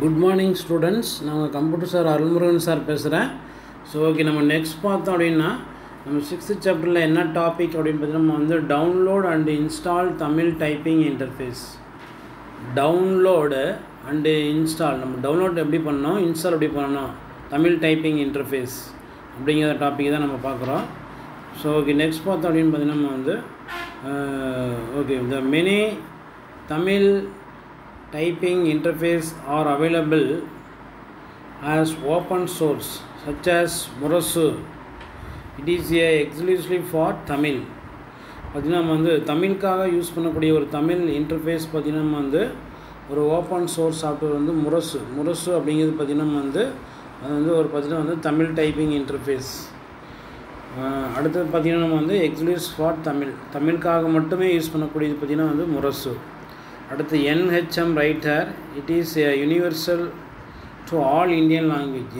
Good morning students. நான் computer sir Arulmurugan sir பேசுகிறேன். So okay, நம்ம நெக்ஸ்ட் பார்த்தோம் அப்படின்னா நம்ம 6th சாப்டரில் என்ன டாபிக் அப்படின்னு பார்த்தீங்கன்னா நம்ம வந்து download and install Tamil typing interface. Download and install, நம்ம டவுன்லோட் எப்படி பண்ணணும், இன்ஸ்டால் எப்படி பண்ணணும், தமிழ் டைப்பிங் இன்டர்ஃபேஸ் அப்படிங்கிற டாபிக் தான் நம்ம பார்க்குறோம். ஸோ ஓகே, நெக்ஸ்ட் பார்த்தோம் அப்படின்னு பார்த்தீங்கன்னா நம்ம வந்து okay, the many Tamil typing interface are available as open source such as Murasu. It is exclusively for Tamil. பார்த்திங்கன்னா நம்ம வந்து தமிழுக்காக யூஸ் பண்ணக்கூடிய ஒரு தமிழ் இன்டர்ஃபேஸ் பார்த்திங்கன்னா நம்ம வந்து ஒரு ஓப்பன் சோர்ஸ் சாஃப்ட்வேர் வந்து முரசு அப்படிங்கிறது பார்த்திங்கன்னா நம்ம வந்து அது வந்து ஒரு பார்த்திங்கன்னா வந்து தமிழ் டைப்பிங் இன்டர்ஃபேஸ். அடுத்தது பார்த்திங்கன்னா நம்ம வந்து எக்ஸ்க்ளூசிவ் ஃபார் தமிழுக்காக மட்டுமே யூஸ் பண்ணக்கூடியது பார்த்திங்கன்னா வந்து முரசு. அடுத்து NHM writer, it is universal to all Indian language.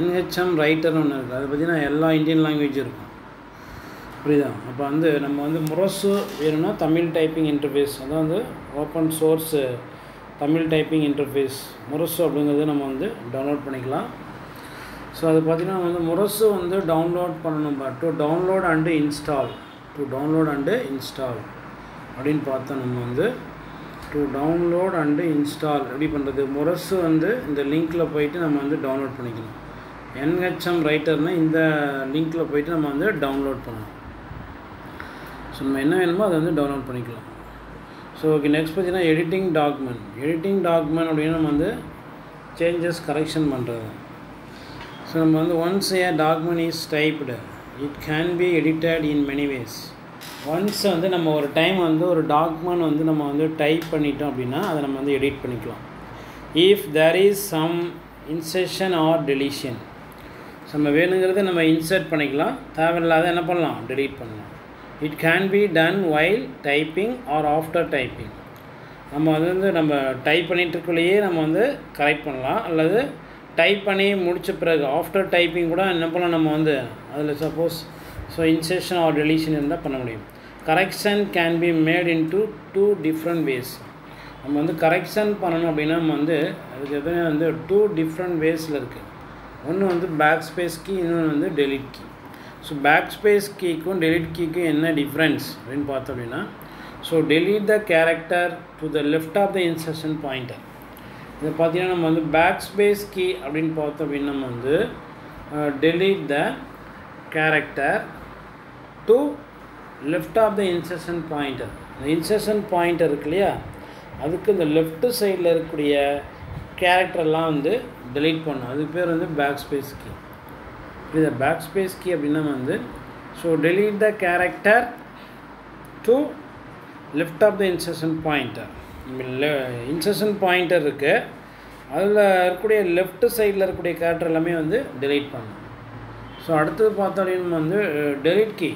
NHM ரைட்டர்னு ஒன்று இருக்குது, அது பார்த்திங்கன்னா எல்லா இந்தியன் லாங்குவேஜும் இருக்கும், புரியுதா? அப்போ வந்து நம்ம வந்து முரசு வேணும்னா தமிழ் டைப்பிங் இன்டர்ஃபேஸ், அதான் வந்து open source Tamil typing interface Murasu அப்படிங்கிறது நம்ம வந்து டவுன்லோட் பண்ணிக்கலாம். ஸோ அது பார்த்திங்கன்னா வந்து முரசு வந்து டவுன்லோட் பண்ணணும். டு டவுன்லோட் அண்டு இன்ஸ்டால் அப்படின்னு பார்த்தோம். நம்ம வந்து டு டவுன்லோட் அண்டு இன்ஸ்டால் எப்படி பண்ணுறது, முரசு வந்து இந்த லிங்க்கில் போயிட்டு நம்ம வந்து டவுன்லோட் பண்ணிக்கலாம். NHM ரைட்டர்னால் இந்த லிங்க்கில் போயிட்டு நம்ம வந்து டவுன்லோட் பண்ணணும். ஸோ நம்ம என்ன வேணுமோ அதை வந்து டவுன்லோட் பண்ணிக்கலாம். ஸோ ஓகே, நெக்ஸ்ட் பார்த்தீங்கன்னா எடிட்டிங் டாக்குமெண்ட் அப்படின்னு நம்ம வந்து சேஞ்சஸ் கரெக்ஷன் பண்ணுறது. ஸோ நம்ம வந்து once a document is typed it can be edited in many ways. Once வந்து நம்ம ஒரு டைம் வந்து ஒரு டாக்குமெண்ட் வந்து நம்ம வந்து டைப் பண்ணிட்டோம் அப்படின்னா அதை நம்ம வந்து எடிட் பண்ணிக்கலாம். If there is some insertion or deletion, நம்ம வேணுங்கிறத நம்ம இன்சர்ட் பண்ணிக்கலாம், தேவையில்லாத என்ன பண்ணலாம், டெலீட் பண்ணலாம். It can be done while typing or after typing. நம்ம வந்து நம்ம டைப் பண்ணிட்டுருக்குள்ளேயே நம்ம வந்து கரெக்ட் பண்ணலாம், அல்லது டைப் பண்ணி முடித்த பிறகு ஆஃப்டர் டைப்பிங் கூட என்ன பண்ணலாம், நம்ம வந்து அதில் சப்போஸ் இன்சர்ஷன் ஆர் டெலிஷன் இருந்தால் பண்ண முடியும். Correction can be made into 2 different ways. நம்ம வந்து கரெக்ஷன் பண்ணணும் அப்படின்னா நம்ம வந்து அதுக்கு எதுவுமே வந்து 2 டிஃப்ரெண்ட் வேஸில் இருக்குது. ஒன்று வந்து பேக் ஸ்பேஸ் கீ, இன்னொன்று வந்து delete key. So backspace கீக்கும் டெலிட் கீக்கும் என்ன டிஃப்ரென்ஸ் அப்படின்னு பார்த்தோம் அப்படின்னா, so delete the character to the left of the insertion pointer. இதை பார்த்தீங்கன்னா நம்ம வந்து பேக் ஸ்பேஸ் கீ அப்படின்னு பார்த்தோம் அப்படின்னா நம்ம வந்து delete the character to left of the insertion pointer. இந்த இன்சர்ஷன் பாயிண்டர் இருக்கு இல்லையா, அதுக்கு இந்த லெஃப்ட் சைடில் இருக்கக்கூடிய கேரக்டர்லாம் வந்து டெலீட் பண்ணும். அதுக்கு பேர் வந்து பேக் ஸ்பேஸ் கீ. இது பேக் ஸ்பேஸ் கீ அப்படின்னா வந்து so delete the character to left of the insertion pointer. Insertion pointer இருக்குது, அதில் இருக்கக்கூடிய லெஃப்ட் சைடில் இருக்கக்கூடிய கேரக்டர் எல்லாமே வந்து டெலீட் பண்ணும். ஸோ அடுத்தது பார்த்தோம் அப்படின்னு வந்து டெலிட் கீ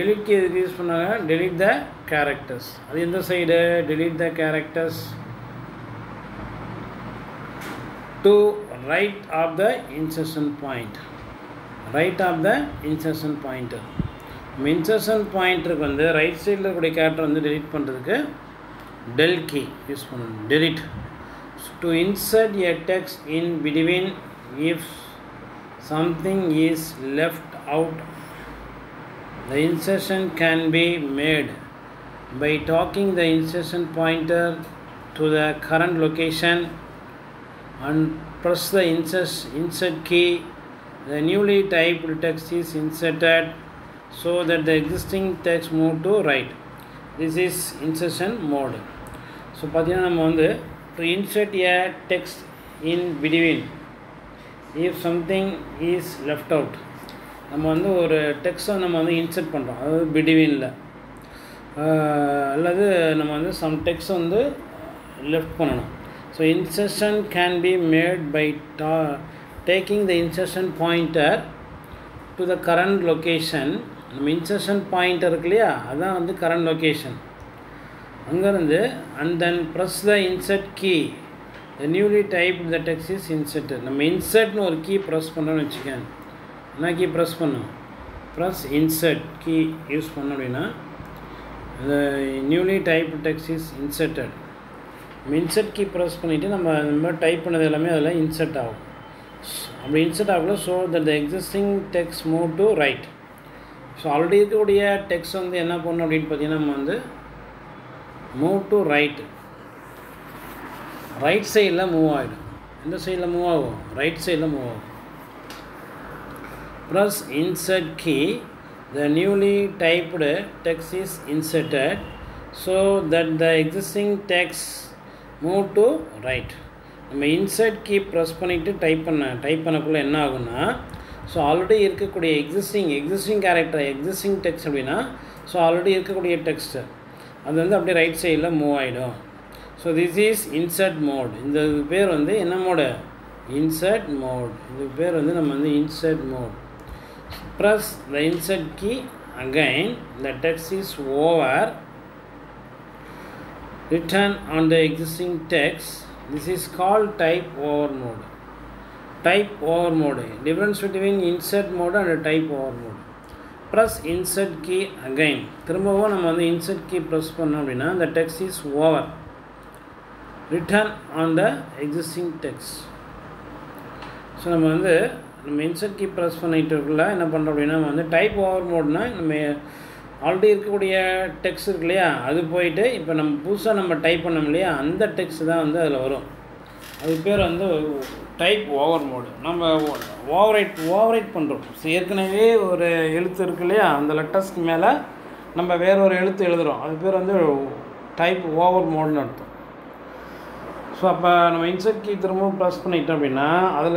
எதுக்கு யூஸ் பண்ணாங்க, டெலிட் த கேரக்டர்ஸ். அது எந்த side, delete the characters to right of the insertion pointer. நம்ம இன்சர்ஷன் பாயிண்டருக்கு வந்து ரைட் சைடில் இருக்கக்கூடிய கேரக்டர் வந்து டெலிட் பண்ணுறதுக்கு del key யூஸ் பண்ணணும். Delete to insert a text in between if something is left out. The insertion can be made by taking the insertion pointer to the current location and press the insert key. The newly typed text is inserted so that the existing text move to right. This is insertion mode. So பார்த்தீங்கன்னா நம்ம வந்து to insert a text in between if something is left out, நம்ம வந்து ஒரு டெக்ஸ்ட்டை நம்ம வந்து insert பண்ணுறோம், அதாவது பிட்வீனில், அல்லது நம்ம வந்து சம் டெக்ஸ்ட் வந்து லெஃப்ட் பண்ணணும். So insertion can be made by taking the insertion pointer to the current location. நம்ம இன்சர்ஷன் பாயிண்டர் இருக்கு இல்லையா, அதுதான் வந்து கரண்ட் லொக்கேஷன். அங்கேருந்து and then press the insert key, the newly type the text is insert. நம்ம இன்சர்ட்னு ஒரு key press பண்ணுறோன்னு வச்சுக்கேன், என்ன கீ ப்ரெஸ் பண்ணோம், ப்ரெஸ் இன்சர்ட் கீ யூஸ் பண்ணோம் அப்படின்னா the newly typed text is inserted. நம்ம இன்சர்ட் கீ ப்ரெஸ் பண்ணிவிட்டு நம்ம டைப் பண்ணது எல்லாமே அதில் இன்சர்ட் ஆகும். அப்படி இன்சர்ட் ஆகல so that the existing text move to right. So already இருக்கக்கூடிய டெக்ஸ்ட் வந்து என்ன பண்ணணும் அப்படின்னு பார்த்தீங்கன்னா நம்ம வந்து மூவ் டு ரைட்டு, ரைட் சைடில் மூவ் ஆகிடும். எந்த சைடில் மூவ் ஆகும்? ரைட் சைடில் மூவ் ஆகும். Press insert key, the newly typed text is inserted so that the existing text move to right. நம்ம இன்சர்ட் கீ ப்ரெஸ் பண்ணிவிட்டு டைப் பண்ணக்குள்ளே என்ன ஆகுன்னா, ஸோ ஆல்ரெடி இருக்கக்கூடிய எக்ஸிஸ்டிங் கேரக்டர் எக்ஸிஸ்டிங் டெக்ஸ்ட் அப்படின்னா ஸோ ஆல்ரெடி இருக்கக்கூடிய டெக்ஸ்ட்டு அது வந்து அப்படியே ரைட் சைடில் மூவ் ஆகிடும். So this is insert mode. இந்த பேர் வந்து என்ன மோடு? Insert mode. இந்த பேர் வந்து நம்ம வந்து insert mode. Press the insert key again, the text is over, written on the existing text. This is called type over mode. Type over mode. Difference between insert mode and type over mode. Press insert key again. திரும்பவும் நம்ம வந்து insert key press பண்ணோம் அப்படின்னா the text is over, written on the existing text. So நம்ம insert key press பண்ணிட்டுருக்குள்ள என்ன பண்ணுறோம் அப்படின்னா நம்ம வந்து டைப் ஓவர் மோட்னால் நம்ம ஆல்ரெடி இருக்கக்கூடிய டெக்ஸ்ட் இருக்கு இல்லையா, அது போயிட்டு இப்போ நம்ம புதுசாக நம்ம டைப் பண்ணோம் இல்லையா, அந்த டெக்ஸ்ட் தான் வந்து அதில் வரும். அது பேர் வந்து டைப் ஓவர் மோடு. நம்ம ஓவரைட் பண்ணுறோம். ஏற்கனவே ஒரு எழுத்து இருக்கு இல்லையா, அந்த லெட்டர்ஸ்க்கு மேலே நம்ம வேற ஒரு எழுத்து எழுதுகிறோம். அது பேர் வந்து டைப் ஓவர் மோடுன்னு அர்த்தம். ஸோ அப்போ நம்ம இன்சர்ட் கீ திரும்பவும் ப்ரெஸ் பண்ணிட்டோம் அப்படின்னா அதில்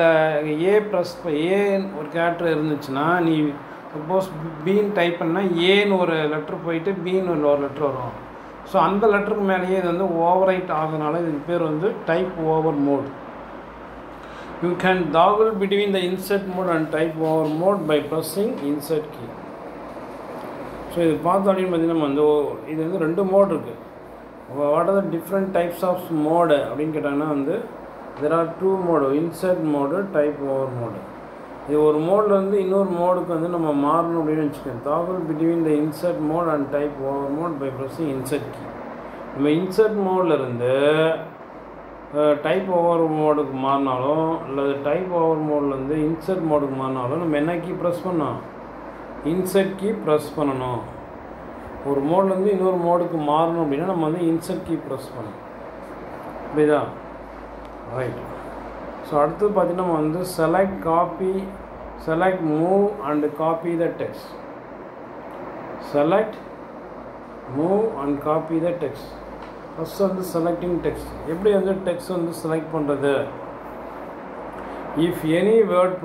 ஏன்னு ஒரு கேரக்டர் இருந்துச்சுன்னா, நீ சப்போஸ் பீன்னு டைப் பண்ணால் ஏன்னு ஒரு லெட்ரு போயிட்டு பீன்னு ஒரு லெட்ரு வரும். ஸோ அந்த லெட்டருக்கு மேலேயே இது வந்து ஓவரைட் ஆகுதுனால இதுக்கு பேர் வந்து type over mode. You can toggle between the insert mode and type over mode by pressing insert key. So இது பார்த்தோம் அப்படின்னு பார்த்தீங்கன்னா வந்து இது வந்து 2 மோட் இருக்குது. What are the different types of mode அப்படின்னு கேட்டாங்கன்னா வந்து there are 2 mode, insert mode, type over mode. இது ஒரு மோடில் வந்து இன்னொரு மோடுக்கு வந்து நம்ம மாறணும் அப்படின்னு வச்சுக்கோங்க. Toggle between the insert mode and type over mode by pressing insert key. நம்ம இன்சர்ட் மோடில் இருந்து டைப் ஓவர் மோடுக்கு மாறினாலும் அல்லது டைப் ஓவர் மோட்லேருந்து இன்சர்ட் மோடுக்கு மாறினாலும் நம்ம என்ன கீ ப்ரெஸ் பண்ணோம்? இன்சர்ட் கீ ப்ரெஸ் பண்ணணும். ஒரு மோட்லேருந்து இன்னொரு மோடுக்கு மாறணும் அப்படின்னா நம்ம வந்து இன்சர்ட் கீ ப்ரெஸ் பண்ணணும். புரியுதா? ரைட். ஸோ அடுத்து பார்த்தீங்கன்னா நம்ம வந்து select move and copy the text. Select move and copy the text. First வந்து செலக்டிங் டெக்ஸ்ட். எப்படி வந்து டெக்ஸ்ட் வந்து செலக்ட் பண்ணுறது? If any word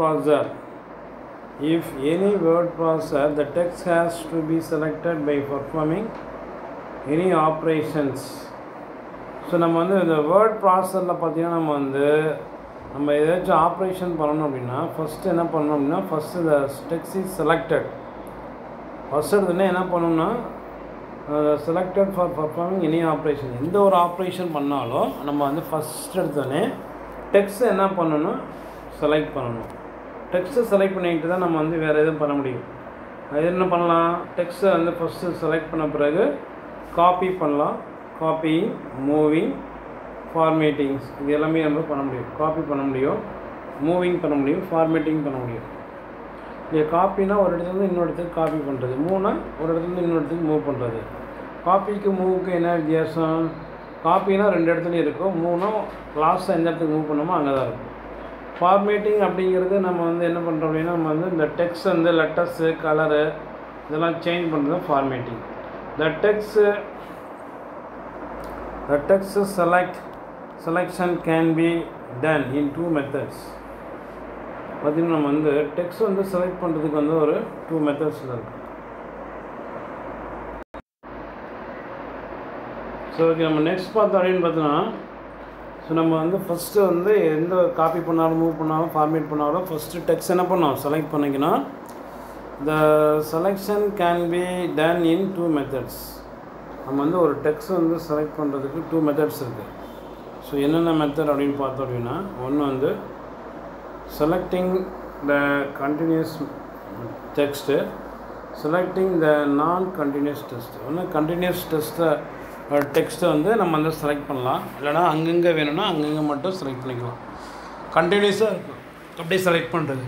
processor the text has to be selected by performing any operations. So நம்ம வந்து இந்த word ப்ராசஸரில் பார்த்திங்கன்னா நம்ம ஏதாச்சும் ஆப்ரேஷன் பண்ணணும் அப்படின்னா ஃபஸ்ட்டு என்ன பண்ணணும் அப்படின்னா ஃபஸ்ட்டு இந்த டெக்ஸ்ட் இஸ் செலக்டட். ஃபஸ்ட் எடுத்துனே என்ன பண்ணணும்னா selected for performing any operation. எந்த ஒரு ஆப்ரேஷன் பண்ணாலும் நம்ம வந்து ஃபஸ்ட் எடுத்தோடனே டெக்ஸ்ட் என்ன பண்ணணும்? செலக்ட் பண்ணணும். டெக்ஸ்ட்டை செலக்ட் பண்ணிக்கிட்டு தான் நம்ம வந்து வேறு எதுவும் பண்ண முடியும். அது என்ன பண்ணலாம்? டெக்ஸ்ட்டை வந்து ஃபஸ்ட்டு செலக்ட் பண்ண பிறகு காப்பி பண்ணலாம். காப்பிங், மூவிங், ஃபார்மேட்டிங்ஸ் இது எல்லாமே நம்ம பண்ண முடியும். காப்பி பண்ண முடியும், மூவிங் பண்ண முடியும், ஃபார்மேட்டிங் பண்ண முடியும். இங்கே காப்பினா ஒரு இடத்துலேருந்து இன்னொரு இடத்துக்கு காப்பி பண்ணுறது, மூவ்னா ஒரு இடத்துலேருந்து இன்னொரு இடத்துக்கு மூவ் பண்ணுறது. காப்பிக்கு மூவுக்கு என்ன வித்தியாசம்? காப்பினா 2 இடத்துலையும் இருக்கும், மூவ்னா லாஸ்ட்டாக எந்த இடத்துக்கு மூவ் பண்ணோமோ அங்கே தான் இருக்கும். ஃபார்மேட்டிங் அப்படிங்கிறது நம்ம வந்து என்ன பண்ணுறோம் அப்படின்னா நம்ம வந்து இந்த டெக்ஸ்ட் வந்து லெட்டர்ஸு, கலரு இதெல்லாம் சேஞ்ச் பண்ணுறது தான் formatting. The text selection can be done in 2 methods. பார்த்திங்கன்னா நம்ம வந்து டெக்ஸ்ட் வந்து செலக்ட் பண்ணுறதுக்கு வந்து ஒரு 2 மெத்தட்ஸில் இருக்குது. ஸோ ஓகே, நம்ம நெக்ஸ்ட் பார்த்தோம் அப்படின்னு பார்த்தோன்னா ஸோ நம்ம வந்து ஃபஸ்ட்டு வந்து எந்த காப்பி பண்ணாலும் மூவ் பண்ணாலும் ஃபார்மேட் பண்ணாலும் ஃபஸ்ட்டு டெக்ஸ்ட் என்ன பண்ணோம்? செலக்ட் பண்ணிக்கணும். The selection can be done in 2 methods. நம்ம வந்து ஒரு டெக்ஸ்ட் வந்து செலக்ட் பண்ணுறதுக்கு 2 மெத்தட்ஸ் இருக்குது. ஸோ என்னென்ன மெத்தட் அப்படின்னு பார்த்தோம் அப்படின்னா ஒன்று வந்து selecting the continuous text, selecting the non continuous text. ஒன்று கண்டினியூஸ் டெக்ஸ்ட்டை வந்து நம்ம வந்து செலக்ட் பண்ணலாம். இல்லைனா அங்கங்கே வேணும்னா அங்கங்கே மட்டும் செலக்ட் பண்ணிக்கலாம். கண்டினியூஸாக இருக்கும் அப்படியே செலக்ட் பண்ணுறது.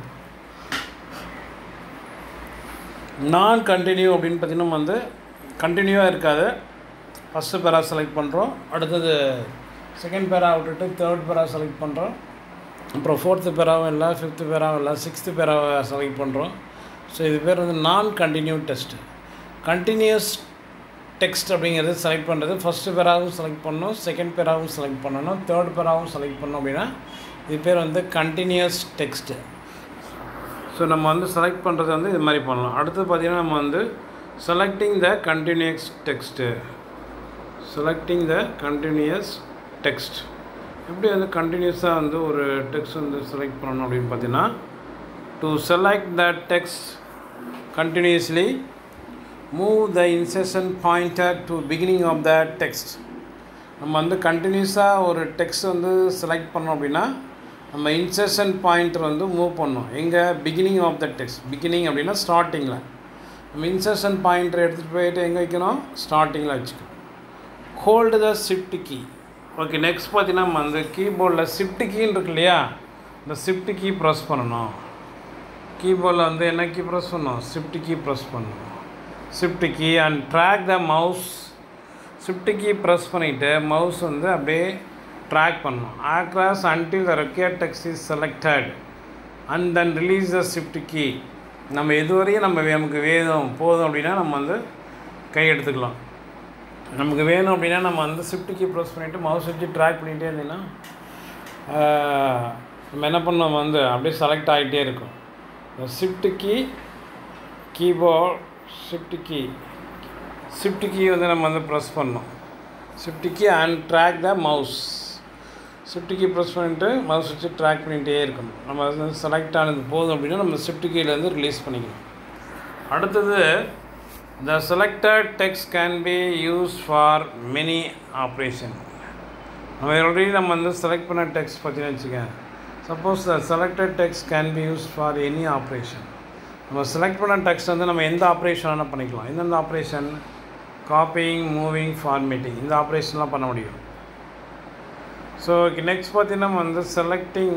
நான் கண்டினியூ அப்படின்னு பார்த்திங்கன்னா நம்ம வந்து கண்டினியூவாக இருக்காது. ஃபஸ்ட்டு பேரா செலக்ட் பண்ணுறோம், அடுத்தது செகண்ட் பேரா விட்டுட்டு தேர்ட் பேரா செலக்ட் பண்ணுறோம், அப்புறம் ஃபோர்த்து பேராவும் இல்லை, ஃபிஃப்த்து பேராவும் இல்லை, சிக்ஸ்த்து பேராவை செலக்ட் பண்ணுறோம். ஸோ இது பேர் வந்து நான் கண்டினியூ டெஸ்ட்டு. கண்டினியூஸ் டெக்ஸ்ட் அப்படிங்கிறது செலக்ட் பண்ணுறது ஃபஸ்ட்டு பேராகவும் செலக்ட் பண்ணணும், செகண்ட் பேராகவும் செலக்ட் பண்ணணும், தேர்ட் பேராகவும் செலக்ட் பண்ணோம் அப்படின்னா இது பேர் வந்து கண்டினியூஸ் டெக்ஸ்ட்டு. ஸோ நம்ம வந்து செலக்ட் பண்ணுறது வந்து இது மாதிரி பண்ணலாம். அடுத்து பார்த்திங்கன்னா நம்ம வந்து selecting the continuous text. Selecting the continuous text எப்படி வந்து கண்டினியூஸாக வந்து ஒரு டெக்ஸ்ட் வந்து செலக்ட் பண்ணணும் அப்படின்னு பார்த்தீங்கன்னா, to select the text continuously move the insertion pointer to beginning of the text. நம்ம வந்து கண்டினியூஸாக ஒரு டெக்ஸ்ட் வந்து செலக்ட் பண்ணோம் அப்படின்னா நம்ம இன்சர்ஷன் பாயிண்டர் வந்து மூவ் பண்ணணும். எங்கே? Beginning of the text. Beginning அப்படின்னா ஸ்டார்டிங்கில். நம்ம இன்சர்ஷன் பாயிண்டர் எடுத்துகிட்டு போயிட்டு எங்கே வைக்கணும்? ஸ்டார்டிங்கில் வச்சுக்கணும். Hold the shift key. Okay, next பார்த்தீங்கன்னா நம்ம வந்து கீபோர்டில் ஷிஃப்ட் கீன்னு இருக்கு இல்லையா, இந்த ஷிஃப்ட் கீ ப்ரெஸ் பண்ணணும். கீபோர்டில் வந்து என்ன கீ ப்ரெஸ் பண்ணணும்? ஷிஃப்ட் கீ ப்ரெஸ் பண்ணணும். Shift key and drag the mouse. Shift key press பண்ணிவிட்டு மவுஸ் வந்து அப்படியே ட்ராக் பண்ணணும். Across until the required text is selected and then release the shift key. நம்ம எதுவரையும் நமக்கு வேணும் போதும் அப்படின்னா நம்ம வந்து கை எடுத்துக்கலாம். நமக்கு வேணும் அப்படின்னா நம்ம வந்து ஷிஃப்ட் கீ ப்ரெஸ் பண்ணிவிட்டு மவுஸ் வச்சு ட்ராக் பண்ணிகிட்டே இருந்தீங்கன்னா நம்ம என்ன பண்ணோம் வந்து அப்படியே செலக்ட் ஆகிட்டே இருக்கும். Shift key keyboard shift key வந்து நம்ம வந்து ப்ரெஸ் பண்ணோம். Shift key and drag the mouse. Shift key press பண்ணிவிட்டு மவுஸ் வச்சு ட்ராக் பண்ணிகிட்டே இருக்கணும். நம்ம வந்து செலக்ட் ஆனது போதும் அப்படின்னா நம்ம ஷிஃப்ட் கீலேருந்து ரிலீஸ் பண்ணிக்கணும். அடுத்தது the selected text can be used for many operation. நம்ம ஆல்ரெடி நம்ம வந்து செலக்ட் பண்ண டெக்ஸ்ட் பார்த்தீங்கன்னு வச்சுக்கேன். Suppose the selected text can be used for any operation. நம்ம செலக்ட் பண்ண டெக்ஸ்ட் வந்து நம்ம எந்த ஆப்ரேஷன் வேணால் பண்ணிக்கலாம். எந்தெந்த ஆப்ரேஷன்? காப்பிங், மூவிங், ஃபார்மேட்டிங், இந்த ஆப்ரேஷன்லாம் பண்ண முடியும். ஸோ நெக்ஸ்ட் பார்த்தீங்கன்னா நம்ம வந்து selecting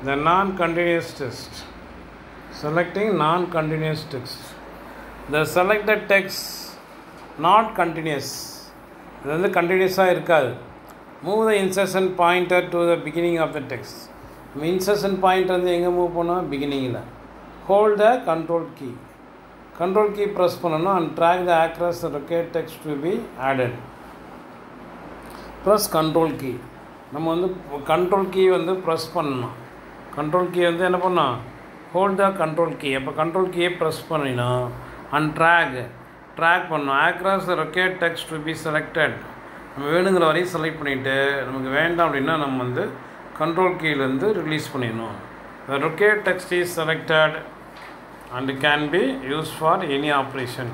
the non continuous text. Selecting non continuous text. The selected text not continuous. இது வந்து கண்டினியூஸாக இருக்காது. Move the insertion pointer to the beginning of the text. நம்ம இன்சர்ஷன் பாயிண்டர் வந்து எங்கே மூவ் பண்ணோம்? பிகினிங்கில். Hold the control key. Control key press பண்ணணும் and drag the across the required text to be added. Press control key. நம்ம வந்து control key வந்து press பண்ணணும். கண்ட்ரோல் கீ வந்து என்ன பண்ணோம்? Hold the control key. அப்போ கண்ட்ரோல் கீயை ப்ரெஸ் பண்ணினா அண்ட் ட்ராக் பண்ணணும். Across required text to be selected. நம்ம வேணுங்கிற வரையும் செலக்ட் பண்ணிவிட்டு நமக்கு வேண்டாம் அப்படின்னா நம்ம வந்து கண்ட்ரோல் கீலேருந்து ரிலீஸ் பண்ணிடணும். The required text is selected and can be used for any operation.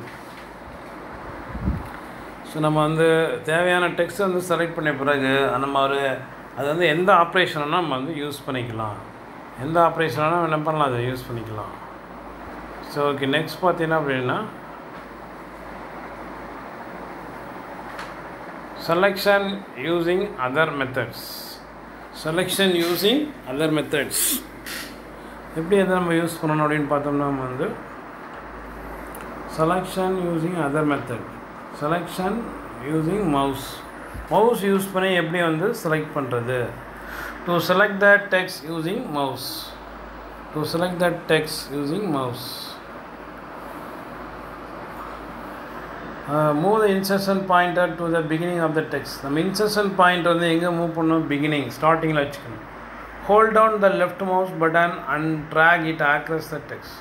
So நம்ம வந்து தேவையான டெக்ஸ்ட் வந்து செலக்ட் பண்ண பிறகு நம்ம அது வந்து எந்த ஆப்ரேஷனாக நம்ம வந்து யூஸ் பண்ணிக்கலாம். எந்த ஆப்ரேஷனாக என்ன பண்ணலாம்? அதை யூஸ் பண்ணிக்கலாம். ஸோ ஓகே, நெக்ஸ்ட் பார்த்தீங்கன்னா அப்படின்னா selection using other methods. Selection using other methods எப்படி எதை நம்ம யூஸ் பண்ணணும் அப்படின்னு பார்த்தோம்னா நம்ம வந்து selection using other method. Selection using mouse use பண்ணி எப்படி வந்து செலக்ட் பண்ணுறது? To select the text using mouse. To select the text using mouse. Move the insertion pointer to the beginning of the text. நம்ம insertion pointer வந்து எங்கே move பண்ணணும்? Beginning, ஸ்டார்டிங்கில் வச்சுக்கணும். Hold down the left mouse button and drag it across the text.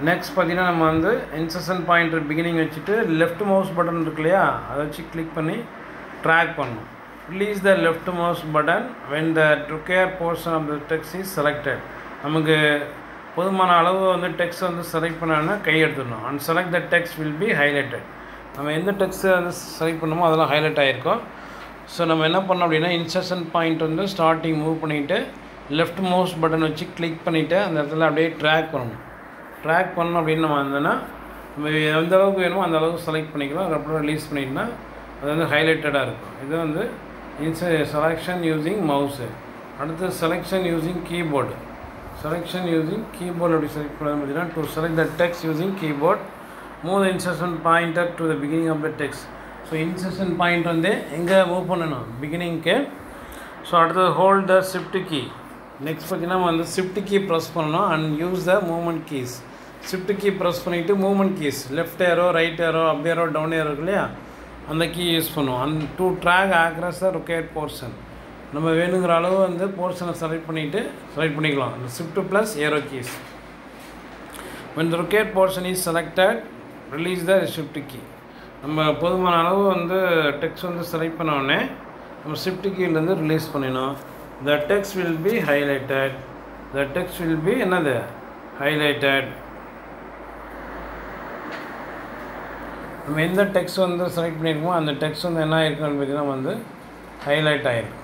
Next பார்த்தீங்கன்னா நம்ம வந்து insertion pointer beginning வச்சுட்டு லெஃப்ட் மவுஸ் பட்டன் இருக்கு இல்லையா, அதை வச்சு கிளிக் பண்ணி ட்ராக் பண்ணணும். Release the left mouse button when the required portion of the text is selected. நமக்கு போதுமான அளவு வந்து டெக்ஸ்ட் வந்து செலக்ட் பண்ணாங்கன்னா கை எடுத்துடணும். And select the text will be highlighted. நம்ம எந்த டெக்ஸ்ட்டை வந்து செலக்ட் பண்ணணுமோ அதெல்லாம் ஹைலைட் ஆகிருக்கும். ஸோ நம்ம என்ன பண்ணோம் அப்படின்னா இன்சர்ஷன் பாயிண்ட் வந்து ஸ்டார்டிங் மூவ் பண்ணிவிட்டு லெஃப்ட் மவுஸ் பட்டன் வச்சு கிளிக் பண்ணிவிட்டு அந்த இடத்துல அப்படியே ட்ராக் பண்ணணும். ட்ராக் பண்ணோம் அப்படின்னு நம்ம வந்தோன்னா நம்ம எந்த அளவுக்கு வேணுமோ அந்த அளவுக்கு செலக்ட் பண்ணிக்கலாம். அதுக்கப்புறம் ரிலீஸ் பண்ணிட்டோன்னா அது வந்து ஹைலைட்டடாக இருக்கும். இது வந்து செலெக்ஷன் யூஸிங் மவுஸு. அடுத்து selection using keyboard. Selection using keyboard எப்படி செலக்ட் பண்ண பார்த்தீங்கன்னா, to select the text using keyboard move the insertion pointer to the beginning of the text. So insertion point வந்து எங்கே மூவ் பண்ணணும், பிகினிங்க்கு. ஸோ அடுத்தது hold the shift key. Next பார்த்தீங்கன்னா வந்து ஷிஃப்ட் கீ ப்ரெஸ் பண்ணணும் and use the movement keys. Shift key press பண்ணிவிட்டு movement keys left arrow right aero அப் arrow down arrow இருக்கு இல்லையா, அந்த கீ யூஸ் பண்ணுவோம். And to drag across the required portion. நம்ம வேணுங்கிற அளவு வந்து போர்ஷனை செலக்ட் பண்ணிக்கலாம். அந்த shift plus arrow keys. when the required portion is selected, release the shift key. நம்ம போதுமான அளவு வந்து டெக்ஸ்ட் வந்து செலக்ட் பண்ண உடனே நம்ம ஷிஃப்ட் கீலேருந்து ரிலீஸ் பண்ணிடணும். the text will be highlighted. the text will be என்னது, highlighted. நம்ம எந்த டெக்ஸ்ட் வந்து செலக்ட் பண்ணியிருக்கோமோ அந்த டெக்ஸ்ட் வந்து என்ன ஆயிருக்குன்னு பார்த்தீங்கன்னா வந்து ஹைலைட் ஆகிருக்கும்.